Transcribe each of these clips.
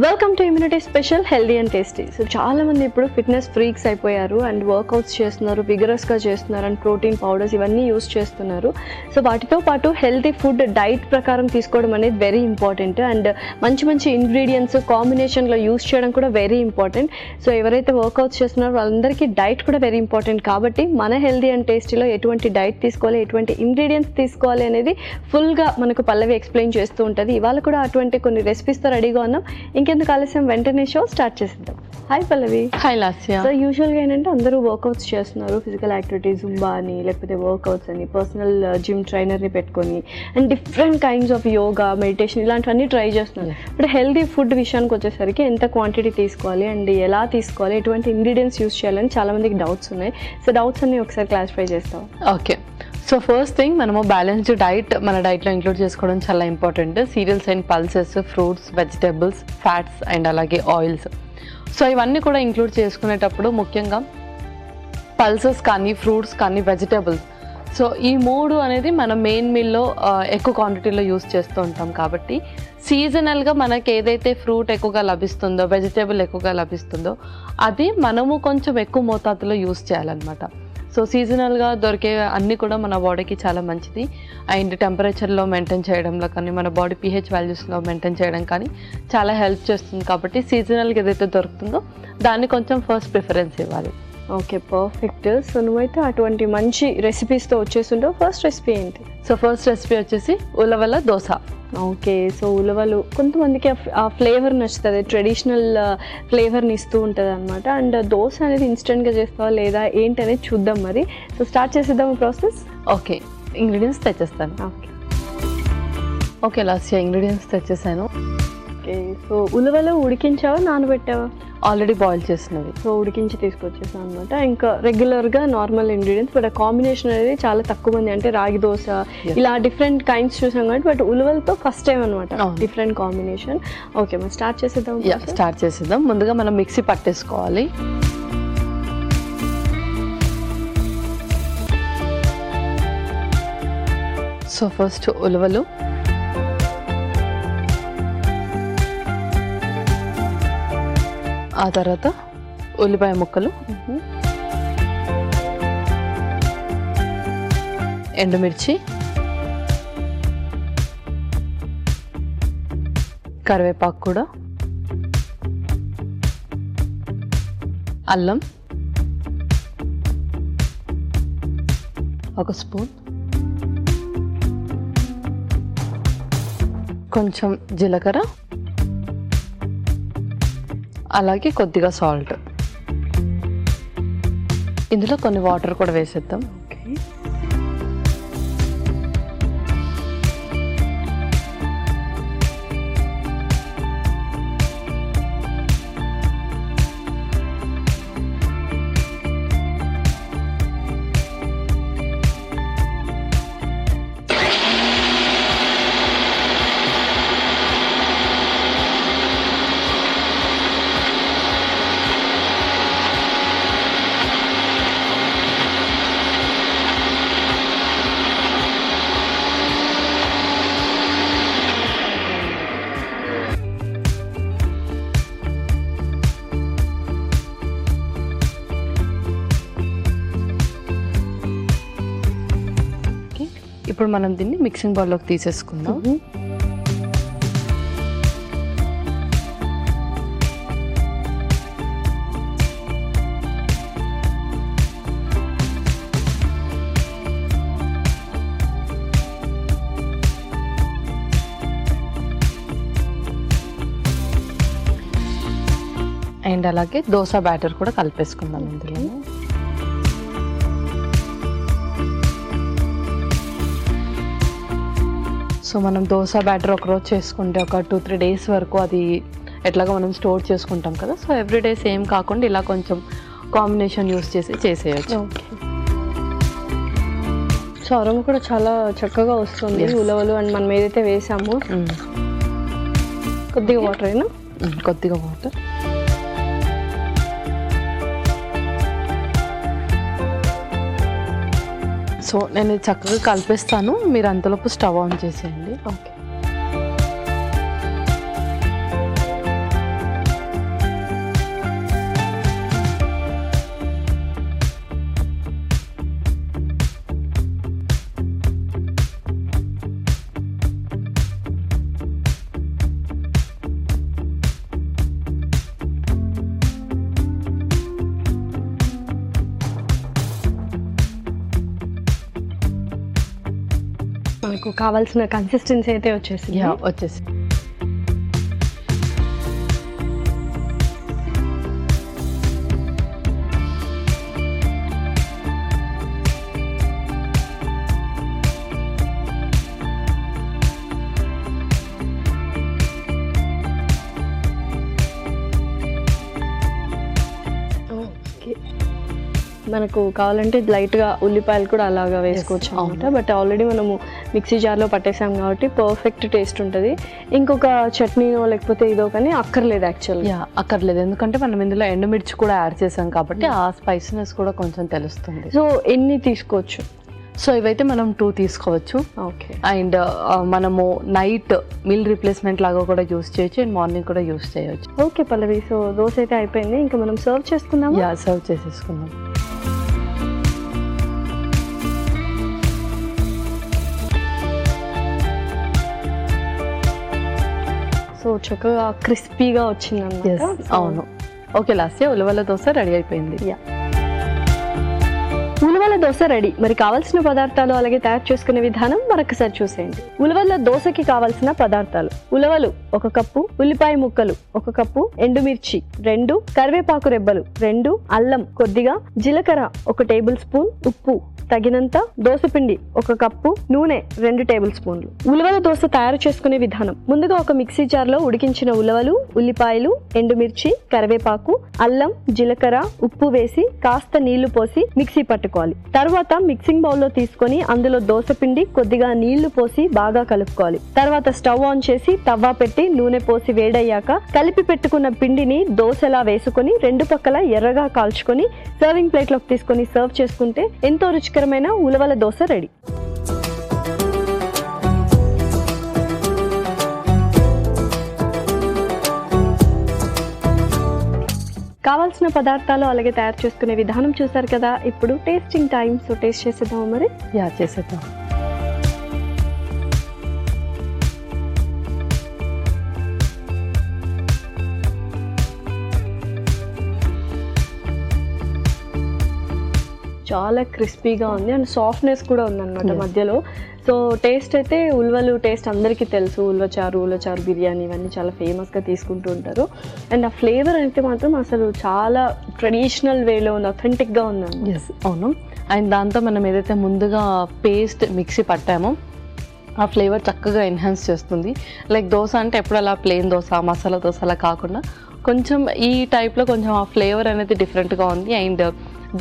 Welcome to immunity special healthy and tasty. So చాలా మంది ఇప్పుడు ఫిట్నెస్ ఫ్రీక్స్ అయిపోయారు అండ్ వర్కౌట్స్ చేస్తున్నారు, విగరస్గా చేస్తున్నారు అండ్ ప్రోటీన్ పౌడర్స్ ఇవన్నీ యూస్ చేస్తున్నారు. సో వాటితో పాటు హెల్తీ ఫుడ్ డైట్ ప్రకారం తీసుకోవడం అనేది వెరీ ఇంపార్టెంట్ అండ్ మంచి మంచి ఇంగ్రీడియంట్స్ కాంబినేషన్లో యూస్ చేయడం కూడా వెరీ ఇంపార్టెంట్. సో ఎవరైతే వర్కౌట్స్ చేస్తున్నారో వాళ్ళందరికీ డైట్ కూడా వెరీ ఇంపార్టెంట్. కాబట్టి మన హెల్దీ అండ్ టేస్టీలో ఎటువంటి డైట్ తీసుకోవాలి, ఎటువంటి ఇంగ్రీడియంట్స్ తీసుకోవాలి అనేది ఫుల్గా మనకు పల్లవి ఎక్స్ప్లెయిన్ చేస్తూ ఉంటుంది. ఇవాళ కూడా అటువంటి కొన్ని రెసిపీస్తో రెడీగా ఉన్నాం. ఇంకెందుకు ఆలస్యం, వెంటనే షో స్టార్ట్ చేసిద్దాం. హాయ్ పల్లవి. హాయ్ లాస్య. సో యూజువల్గా ఏంటంటే అందరూ వర్కౌట్స్ చేస్తున్నారు, ఫిజికల్ యాక్టివిటీస్, జుంబా అని లేకపోతే వర్కౌట్స్ అని, పర్సనల్ జిమ్ ట్రైనర్ని పెట్టుకొని and different kinds of yoga, meditation ఇలాంటివన్నీ ట్రై చేస్తున్నారు. ఇప్పుడు హెల్దీ ఫుడ్ విషయానికి వచ్చేసరికి ఎంత క్వాంటిటీ తీసుకోవాలి అండ్ ఎలా తీసుకోవాలి, ఎటువంటి ఇంగ్రీడియంట్స్ యూస్ చేయాలని చాలా మందికి డౌట్స్ ఉన్నాయి. సో డౌట్స్ అన్ని ఒకసారి క్లారిఫై చేస్తాం. ఓకే, సో ఫస్ట్ థింగ్ మనము బ్యాలెన్స్డ్ డైట్ మన డైట్లో ఇంక్లూడ్ చేసుకోవడం చాలా important. Serials and pulses, fruits, vegetables, fats and అలాగే ఆయిల్స్. సో ఇవన్నీ కూడా ఇంక్లూడ్ చేసుకునేటప్పుడు ముఖ్యంగా పల్సెస్ కానీ, ఫ్రూట్స్ కానీ, వెజిటేబుల్స్, సో ఈ మూడు అనేది మనం మెయిన్ మీల్లో ఎక్కువ క్వాంటిటీలో యూస్ చేస్తూ ఉంటాం. కాబట్టి సీజనల్గా మనకి ఏదైతే ఫ్రూట్ ఎక్కువగా లభిస్తుందో, వెజిటేబుల్ ఎక్కువగా లభిస్తుందో అది మనము కొంచెం ఎక్కువ మోతాదులో యూస్ చేయాలన్నమాట. సో సీజనల్గా దొరికే అన్నీ కూడా మన బాడీకి చాలా మంచిది అండ్ టెంపరేచర్లో మెయింటైన్ చేయడంలో కానీ, మన బాడీ pH వాల్యూస్లో మెయింటైన్ చేయడం కానీ చాలా హెల్ప్ చేస్తుంది. కాబట్టి సీజనల్గా ఏదైతే దొరుకుతుందో దాన్ని కొంచెం ఫస్ట్ ప్రిఫరెన్స్ ఇవ్వాలి. Okay, perfect. సో నువ్వైతే అటువంటి మంచి రెసిపీస్తో వచ్చేస్తుంటావు. ఫస్ట్ రెసిపీ ఏంటి? సో ఫస్ట్ రెసిపీ వచ్చేసి ఉలవల దోశ. ఓకే, సో ఉలవలు కొంతమందికి ఆ ఫ్లేవర్ నచ్చుతుంది, ట్రెడిషనల్ ఫ్లేవర్ని ఇస్తూ ఉంటుంది అనమాట. అండ్ దోశ అనేది ఇన్స్టెంట్గా చేస్తావా లేదా ఏంటి అనేది చూద్దాం మరి. సో స్టార్ట్ చేసేద్దాం ప్రాసెస్. ఓకే, ఇంగ్రీడియంట్స్ తెచ్చేస్తాను. ఓకే లాస్య, ఇంగ్రీడియంట్స్ తెచ్చేసాను. ఓకే, సో ఉలవలు ఉడికించావా, నానబెట్టావా? ఆల్రెడీ బాయిల్ చేసినవి. సో ఉడికించి తీసుకొచ్చేసాను అనమాట. ఇంకా రెగ్యులర్గా నార్మల్ ఇంగ్రీడియంట్స్, బట్ ఆ కాంబినేషన్ అనేది చాలా తక్కువ మంది, అంటే రాగి దోశ ఇలా డిఫరెంట్ కైండ్స్ చూసాం కాబట్టి, బట్ ఉలవలతో ఫస్ట్ టైం అనమాట డిఫరెంట్ కాంబినేషన్. ఓకే, మరి స్టార్ట్ చేసేద్దాం. స్టార్ట్ చేసేద్దాం. ముందుగా మనం మిక్సీ పట్టేసుకోవాలి. సో ఫస్ట్ ఉలవలు, ఆ తర్వాత ఉల్లిపాయ ముక్కలు, ఎండుమిర్చి, కరివేపాకు కూడా, అల్లం ఒక స్పూన్, కొంచెం జీలకర్ర, అలాగే కొద్దిగా సాల్ట్. ఇందులో కొన్ని వాటర్ కూడా వేసేద్దాం. ఇప్పుడు మనం దీన్ని మిక్సింగ్ బౌల్లోకి తీసేసుకుందాం. అండ్ అలాగే దోశ బ్యాటర్ కూడా కలిపేసుకుందాం ఇందులో. సో మనం దోశ బ్యాటర్ ఒకరోజు చేసుకుంటే ఒక 2-3 days వరకు అది ఎట్లాగో మనం స్టోర్ చేసుకుంటాం కదా. సో ఎవ్రీడే సేమ్ కాకుండా ఇలా కొంచెం కాంబినేషన్ యూస్ చేసి చేసేయచ్చు. సో అరోమా కూడా చాలా చక్కగా వస్తుంది ఉలవలు. అండ్ మనం ఏదైతే వేసామో కొద్దిగా వాటర్ అయినా, కొద్దిగా వాటర్. సో నేను చక్కగా కలిపేస్తాను, మీరు అంతలోపు స్టవ్ ఆన్ చేసేయండి. ఓకే, మనకు కావాల్సిన కన్సిస్టెన్సీ అయితే వచ్చేసింది. వచ్చేసి మనకు కావాలంటే లైట్గా ఉల్లిపాయలు కూడా అలాగా వేసుకోవచ్చు అనమాట. బట్ ఆల్రెడీ మనము మిక్సీ జార్లో పట్టేసాం కాబట్టి పర్ఫెక్ట్ టేస్ట్ ఉంటుంది. ఇంకొక చట్నీనో లేకపోతే ఇదో కానీ అక్కర్లేదు యాక్చువల్గా. అక్కర్లేదు, ఎందుకంటే మనం ఇందులో ఎండుమిర్చి కూడా యాడ్ చేసాం కాబట్టి ఆ స్పైసీనెస్ కూడా కొంచెం తెలుస్తుంది. సో ఎన్ని తీసుకోవచ్చు? సో ఇవైతే మనం 2 తీసుకోవచ్చు. ఓకే. అండ్ మనము నైట్ మీల్ రీప్లేస్మెంట్ లాగా కూడా యూస్ చేయొచ్చు అండ్ మార్నింగ్ కూడా యూస్ చేయొచ్చు. ఓకే పల్లవి, సో దోశ అయితే అయిపోయింది, ఇంకా మనం సర్వ్ చేసుకుందాం. సర్వ్ చేసేసుకుందాం. సో చక్కగా క్రిస్పీగా వచ్చింది అన్నమాట. అవును. ఓకే లాస్య, ఉలవల దోశ రెడీ అయిపోయింది. ఉలవల దోశ రెడీ. మరి కావాల్సిన పదార్థాలు అలాగే తయారు చేసుకునే విధానం మరొకసారి చూసేయండి. ఉలవల దోశకి కావాల్సిన పదార్థాలు: ఉలవలు 1 కప్పు, ఉల్లిపాయ ముక్కలు 1 కప్పు, ఎండుమిర్చి 2, కరివేపాకు రెబ్బలు 2, అల్లం కొద్దిగా, జీలకర్ర 1 టేబుల్ స్పూన్, ఉప్పు తగినంత, దోసపిండి 1 కప్పు, నూనె 2 టేబుల్ స్పూన్లు. ఉలవల దోశ తయారు చేసుకునే విధానం: ముందుగా ఒక మిక్సీ జార్లో ఉడికించిన ఉలవలు, ఉల్లిపాయలు, ఎండుమిర్చి, కరివేపాకు, అల్లం, జీలకర్ర, ఉప్పు వేసి కాస్త నీళ్లు పోసి మిక్సీ పట్టుకోవాలి. తర్వాత మిక్సింగ్ బౌల్లో తీసుకొని అందులో దోసపిండి, కొద్దిగా నీళ్లు పోసి బాగా కలుపుకోవాలి. తర్వాత స్టవ్ ఆన్ చేసి తవ్వ పెట్టి నూనె పోసి వేడయ్యాక కలిపి పెట్టుకున్న పిండిని దోశలా వేసుకొని 2 పక్కల ఎర్రగా కాల్చుకొని సర్వింగ్ ప్లేట్ లోకి తీసుకొని సర్వ్ చేసుకుంటే ఎంతో రుచికరమైన ఉలవల దోశ రెడీ. కావాల్సిన పదార్థాలు అలాగే తయారు చేసుకునే విధానం చూసారు కదా. ఇప్పుడు టేస్టింగ్ టైం. సో టేస్ట్ చేసేద్దాం మరి. చేసేద్దాం. చాలా క్రిస్పీగా ఉంది అండ్ సాఫ్ట్నెస్ కూడా ఉందన్నమాట మధ్యలో. సో టేస్ట్ అయితే ఉలవలు టేస్ట్ అందరికీ తెలుసు. ఉలవచారు బిర్యానీ ఇవన్నీ చాలా ఫేమస్గా తీసుకుంటూ ఉంటారు. అండ్ ఆ ఫ్లేవర్ అయితే మాత్రం అసలు చాలా ట్రెడిషనల్ వేలో ఉంది, అథెంటిక్గా ఉందండి. అవును. అండ్ దాంతో మనం ఏదైతే ముందుగా పేస్ట్ మిక్సీ పట్టామో ఆ ఫ్లేవర్ చక్కగా ఎన్హాన్స్ చేస్తుంది. లైక్ దోశ అంటే ఎప్పుడు అలా ప్లెయిన్ దోశ, మసాలా దోశ అలా కాకుండా కొంచెం ఈ టైప్లో కొంచెం ఆ ఫ్లేవర్ అనేది డిఫరెంట్గా ఉంది. అండ్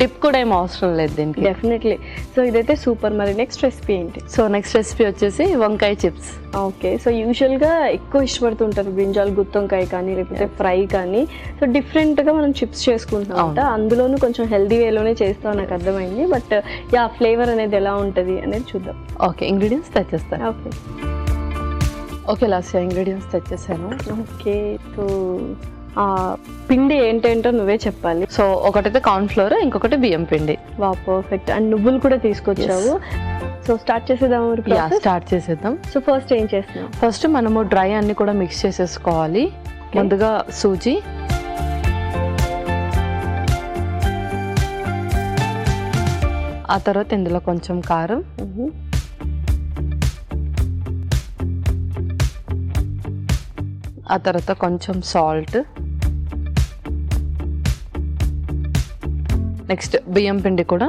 డిప్ కూడా ఏం అవసరం లేదు దీనికి. డెఫినెట్లీ. సో ఇదైతే సూపర్. మరి నెక్స్ట్ రెసిపీ ఏంటి? సో నెక్స్ట్ రెసిపీ వచ్చేసి వంకాయ చిప్స్. ఓకే. సో యూజువల్గా ఎక్కువ ఇష్టపడుతుంటారు బ్రింజాల్ గుత్తొంకాయ కానీ లేకపోతే ఫ్రై కానీ. సో డిఫరెంట్గా మనం చిప్స్ చేసుకుంటాం అంట, అందులోనూ కొంచెం హెల్దీ వేలోనే చేస్తాం నాకు అర్థమైంది. బట్ ఫ్లేవర్ అనేది ఎలా ఉంటుంది అనేది చూద్దాం. ఓకే, ఇంగ్రీడియంట్స్ తెచ్చేస్తాను. ఓకే లాస్య, ఇంగ్రీడియంట్స్ తెచ్చేసాను. ఓకే. సో పిండి ఏంటంటో నువ్వే చెప్పాలి. సో ఒకటైతే కార్న్ ఫ్లోర్, ఇంకొకటి బియ్యం పిండి. వా, పర్ఫెక్ట్. అండ్ నువ్వులు కూడా తీసుకొచ్చావు. సో స్టార్ట్ చేసేద్దాం. స్టార్ట్ చేసేద్దాం. సో ఫస్ట్ ఏం చేస్తున్నాం? ఫస్ట్ మనము డ్రై అన్ని కూడా మిక్స్ చేసేసుకోవాలి. ముందుగా సూజీ, ఆ తర్వాత ఇందులో కొంచెం కారం, ఆ తర్వాత కొంచెం సాల్ట్, నెక్స్ట్ బియ్యం పిండి కూడా,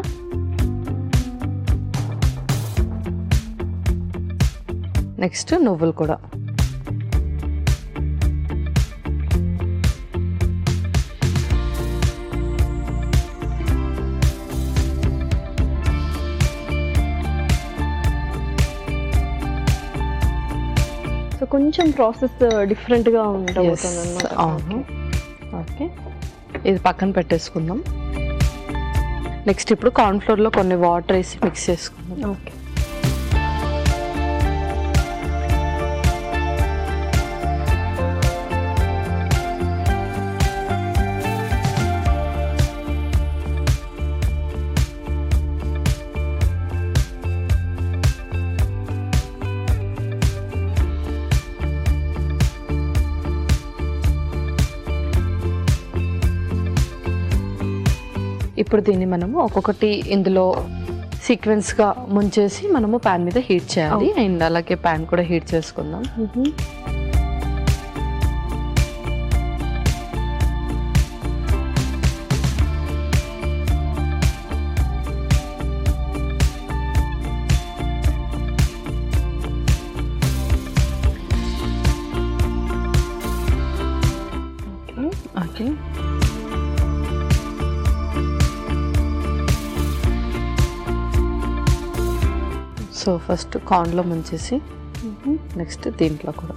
నెక్స్ట్ నువ్వులు కూడా. సో కొంచెం ప్రాసెస్ డిఫరెంట్గా ఉండబోతుంది అన్నమాట. అవును. ఓకే, ఇది పక్కన పెట్టేసుకుందాం. నెక్స్ట్ ఇప్పుడు కార్న్ ఫ్లోర్లో కొన్ని వాటర్ వేసి మిక్స్ చేసుకుందాం. ఓకే. ఇప్పుడు దీన్ని మనము ఒక్కొక్కటి ఇందులో సీక్వెన్స్గా ముంచేసి మనము ప్యాన్ మీద హీట్ చేయాలి. అండ్ అలాగే ప్యాన్ కూడా హీట్ చేసుకుందాం. ఓకే, సో ఫస్ట్ కార్న్లో ముంచేసి నెక్స్ట్ దీంట్లో కూడా.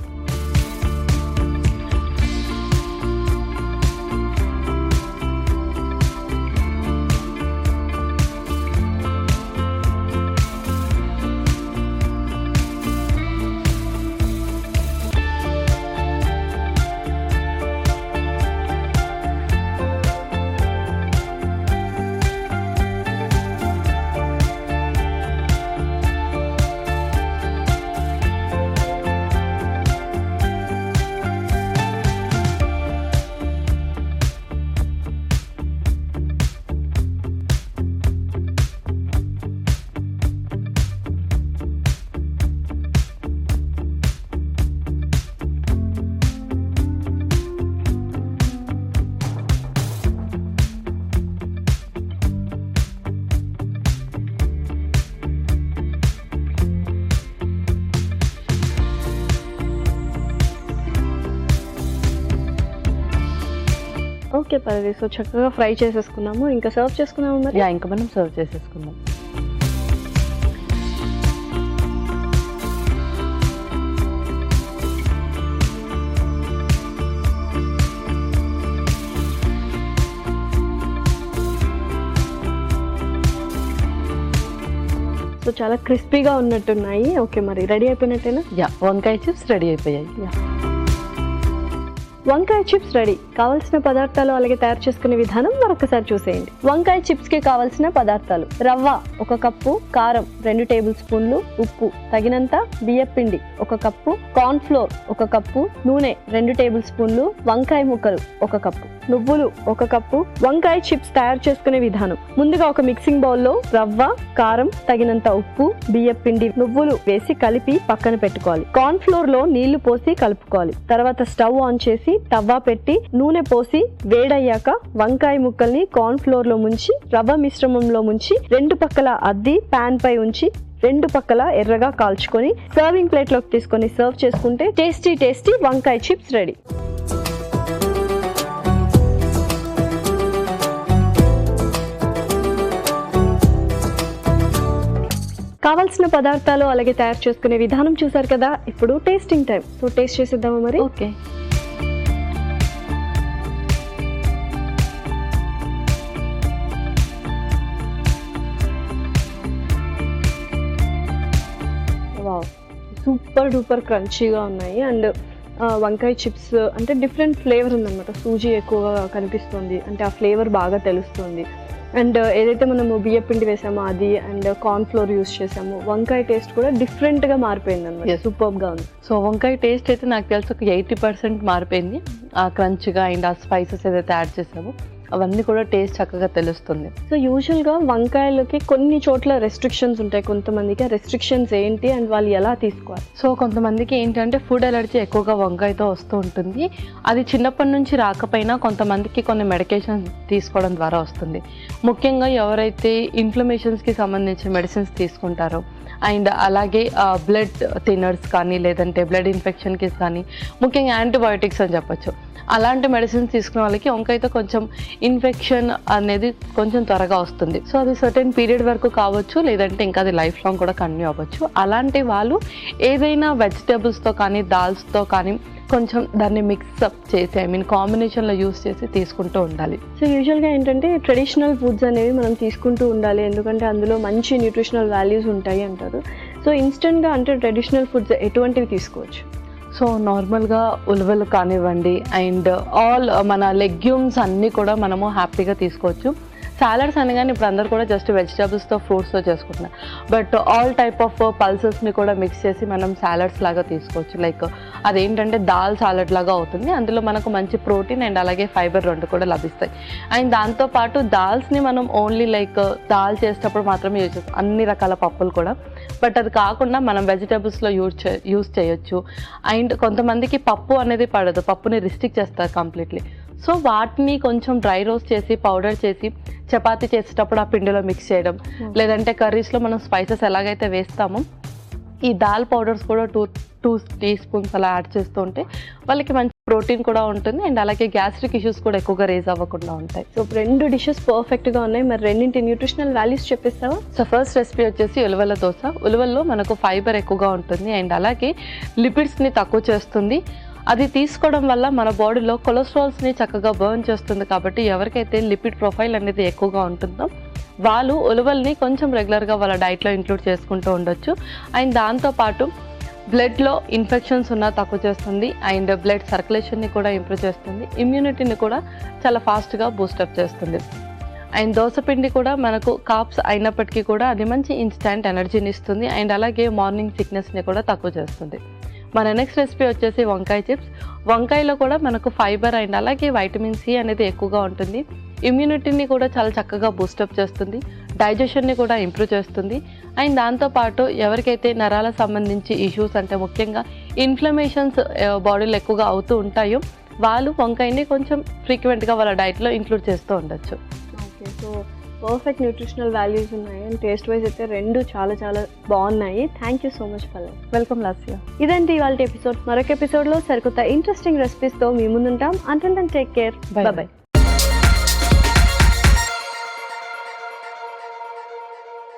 ఓకే పర్లేదు. సో చక్కగా ఫ్రై చేసేసుకున్నాము, ఇంకా సర్వ్ చేసుకున్నాము మరి. ఇంకా మనం సర్వ్ చేసేసుకుందాం. సో చాలా క్రిస్పీగా ఉన్నట్టున్నాయి. ఓకే, మరి రెడీ అయిపోయినట్టేనా? వంకాయ చిప్స్ రెడీ అయిపోయాయి. వంకాయ చిప్స్ రెడీ. కావాల్సిన పదార్థాలు అలాగే తయారు చేసుకునే విధానం మరొకసారి చూసేయండి. వంకాయ చిప్స్ కి కావాల్సిన పదార్థాలు: రవ్వ 1 కప్పు, కారం 2 టేబుల్ స్పూన్లు, ఉప్పు తగినంత, బియ్యపిండి 1 కప్పు, కార్న్ ఫ్లోర్ 1 కప్పు, నూనె 2 టేబుల్ స్పూన్లు, వంకాయ ముక్కలు 1 కప్పు, నువ్వులు 1 కప్పు. వంకాయ చిప్స్ తయారు చేసుకునే విధానం: ముందుగా ఒక మిక్సింగ్ బౌల్లో రవ్వ, కారం, తగినంత ఉప్పు, బియ్యపిండి, నువ్వులు వేసి కలిపి పక్కన పెట్టుకోవాలి. కార్న్ ఫ్లోర్ లో నీళ్లు పోసి కలుపుకోవాలి. తర్వాత స్టవ్ ఆన్ చేసి తవ్వ పెట్టి నూనె పోసి వేడయ్యాక వంకాయ ముక్కల్ని కార్న్ ఫ్లోర్ లో ముంచి రవ్వ మిశ్రమంలో ముంచి 2 పక్కల అద్ది పాన్ పై ఉంచి 2 పక్కల ఎర్రగా కాల్చుకొని సర్వింగ్ ప్లేట్ లోకి తీసుకొని సర్వ్ చేసుకుంటే టేస్టీ టేస్టీ వంకాయ చిప్స్ రెడీ. కావాల్సిన పదార్థాలు అలాగే తయారు చేసుకునే విధానం చూసారు కదా. ఇప్పుడు టేస్టింగ్ టైం. సో టేస్ట్ చేసేద్దామా మరి? ఓకే. వావ్, సూపర్ డూపర్ క్రంచీగా ఉన్నాయి. అండ్ వంకాయ చిప్స్ అంటే డిఫరెంట్ ఫ్లేవర్ ఉందన్నమాట. సూజీ ఎక్కువగా కనిపిస్తుంది, అంటే ఆ ఫ్లేవర్ బాగా తెలుస్తుంది. అండ్ ఏదైతే మనము బియ్యపిండి వేసామో అది, అండ్ కార్న్ ఫ్లోర్ యూస్ చేసాము, వంకాయ టేస్ట్ కూడా డిఫరెంట్గా మారిపోయింది అన్నమాట. సూపర్గా ఉంది. సో వంకాయ టేస్ట్ అయితే నాకు తెలిసి ఒక 80% మారిపోయింది. ఆ క్రంచ్గా అండ్ ఆ స్పైసెస్ ఏదైతే యాడ్ చేసామో అవన్నీ కూడా టేస్ట్ చక్కగా తెలుస్తుంది. సో యూజువల్గా వంకాయలకి కొన్ని చోట్ల రెస్ట్రిక్షన్స్ ఉంటాయి కొంతమందికి. రెస్ట్రిక్షన్స్ ఏంటి అండ్ వాళ్ళు ఎలా తీసుకోవాలి? సో కొంతమందికి ఏంటంటే ఫుడ్ అలర్జీ ఎక్కువగా వంకాయతో వస్తూ ఉంటుంది. అది చిన్నప్పటి నుంచి రాకపోయినా కొంతమందికి కొన్ని మెడికేషన్స్ తీసుకోవడం ద్వారా వస్తుంది. ముఖ్యంగా ఎవరైతే ఇన్ఫ్లమేషన్స్కి సంబంధించిన మెడిసిన్స్ తీసుకుంటారో అండ్ అలాగే బ్లడ్ థిన్నర్స్ కానీ లేదంటే బ్లడ్ ఇన్ఫెక్షన్కి కానీ ముఖ్యంగా యాంటీబయోటిక్స్ అని చెప్పొచ్చు, అలాంటి మెడిసిన్స్ తీసుకునే వాళ్ళకి వంకాయతో కొంచెం ఇన్ఫెక్షన్ అనేది కొంచెం త్వరగా వస్తుంది. సో అది సర్టెన్ పీరియడ్ వరకు కావచ్చు, లేదంటే ఇంకా అది లైఫ్ లాంగ్ కూడా కంటిన్యూ అవ్వచ్చు. అలాంటి వాళ్ళు ఏదైనా వెజిటేబుల్స్తో కానీ దాల్స్తో కానీ కొంచెం దాన్ని మిక్సప్ చేసి కాంబినేషన్లో యూస్ చేసి తీసుకుంటూ ఉండాలి. సో యూజువల్గా ఏంటంటే ట్రెడిషనల్ ఫుడ్స్ అనేవి మనం తీసుకుంటూ ఉండాలి, ఎందుకంటే అందులో మంచి న్యూట్రిషనల్ వాల్యూస్ ఉంటాయి అంటారు. సో ఇన్స్టెంట్గా అంటే ట్రెడిషనల్ ఫుడ్స్ ఎటువంటివి తీసుకోవచ్చు? సో నార్మల్గా ఉలవలు కానివ్వండి అండ్ ఆల్ మన లెగ్యూమ్స్ అన్నీ కూడా మనము హ్యాపీగా తీసుకోవచ్చు. సాలడ్స్ అనగానే ఇప్పుడు అందరు కూడా జస్ట్ వెజిటబుల్స్తో ఫ్రూట్స్తో చేసుకుంటున్నారు. బట్ ఆల్ టైప్ ఆఫ్ పల్సెస్ని కూడా మిక్స్ చేసి మనం సాలడ్స్ లాగా తీసుకోవచ్చు. లైక్ అదేంటంటే దాల్ సాలడ్ లాగా అవుతుంది. అందులో మనకు మంచి ప్రోటీన్ అండ్ అలాగే ఫైబర్ రెండు కూడా లభిస్తాయి. అండ్ దాంతోపాటు దాల్స్ని మనం ఓన్లీ లైక్ దాల్ చేసేటప్పుడు మాత్రమే యూజ్ చేస్తాం, అన్ని రకాల పప్పులు కూడా. బట్ అది కాకుండా మనం వెజిటబుల్స్లో యూజ్ చేయొచ్చు. అండ్ కొంతమందికి పప్పు అనేది పడదు, పప్పుని రిస్ట్రిక్ట్ చేస్తారు కంప్లీట్లీ. సో వాటిని కొంచెం డ్రై రోస్ట్ చేసి పౌడర్ చేసి చపాతీ చేసేటప్పుడు ఆ పిండిలో మిక్స్ చేయడం, లేదంటే కర్రీస్లో మనం స్పైసెస్ ఎలాగైతే వేస్తామో ఈ దాల్ పౌడర్స్ కూడా టూ టీ స్పూన్స్ అలా యాడ్ చేస్తూ ఉంటే వాళ్ళకి మంచి ప్రోటీన్ కూడా ఉంటుంది అండ్ అలాగే గ్యాస్ట్రిక్ ఇష్యూస్ కూడా ఎక్కువగా రేజ్ అవ్వకుండా ఉంటాయి. సో 2 డిషెస్ పర్ఫెక్ట్గా ఉన్నాయి. మరి రెండింటి న్యూట్రిషనల్ వాల్యూస్ చెప్పిస్తావా? సో ఫస్ట్ రెసిపీ వచ్చేసి ఉలవల దోశ. ఉలవల్లో మనకు ఫైబర్ ఎక్కువగా ఉంటుంది అండ్ అలాగే లిపిడ్స్ని తక్కువ చేస్తుంది. అది తీసుకోవడం వల్ల మన బాడీలో కొలెస్ట్రాల్స్ని చక్కగా బర్న్ చేస్తుంది. కాబట్టి ఎవరికైతే లిపిడ్ ప్రొఫైల్ అనేది ఎక్కువగా ఉంటుందో వాళ్ళు ఉలవల్ని కొంచెం రెగ్యులర్గా వాళ్ళ డైట్లో ఇంక్లూడ్ చేసుకుంటూ ఉండొచ్చు. అండ్ దాంతోపాటు బ్లడ్లో ఇన్ఫెక్షన్స్ ఉన్నా తక్కువ చేస్తుంది అండ్ బ్లడ్ సర్క్యులేషన్ని కూడా ఇంప్రూవ్ చేస్తుంది. ఇమ్యూనిటీని కూడా చాలా ఫాస్ట్గా బూస్టప్ చేస్తుంది. అండ్ దోసపిండి కూడా మనకు కాప్స్ అయినప్పటికీ కూడా అది మంచి ఇన్స్టెంట్ ఎనర్జీని ఇస్తుంది అండ్ అలాగే మార్నింగ్ సిక్నెస్ని కూడా తక్కువ చేస్తుంది. మన నెక్స్ట్ రెసిపీ వచ్చేసి వంకాయ చిప్స్. వంకాయలో కూడా మనకు ఫైబర్ అండ్ అలాగే వైటమిన్ సి అనేది ఎక్కువగా ఉంటుంది. ఇమ్యూనిటీని కూడా చాలా చక్కగా బూస్టప్ చేస్తుంది, డైజెషన్ని కూడా ఇంప్రూవ్ చేస్తుంది. అండ్ దాంతోపాటు ఎవరికైతే నరాల సంబంధించి ఇష్యూస్ అంటే ముఖ్యంగా ఇన్ఫ్లమేషన్స్ బాడీలో ఎక్కువగా అవుతూ ఉంటాయో వాళ్ళు వంకాయని కొంచెం ఫ్రీక్వెంట్గా వాళ్ళ డైట్లో ఇంక్లూడ్ చేస్తూ ఉండొచ్చు. Okay, so perfect nutritional values ఉన్నాయి అండ్ టేస్ట్ వైజ్ అయితే 2 చాలా చాలా బాగున్నాయి. Thank you so much Pallavi. Welcome Lasya. ఇదండి ఇవాళ ఎపిసోడ్. మరొక ఎపిసోడ్లో సరికొత్త ఇంట్రెస్టింగ్ రెసిపీస్తో మీ ముందుంటాం. Until then take care. Bye by.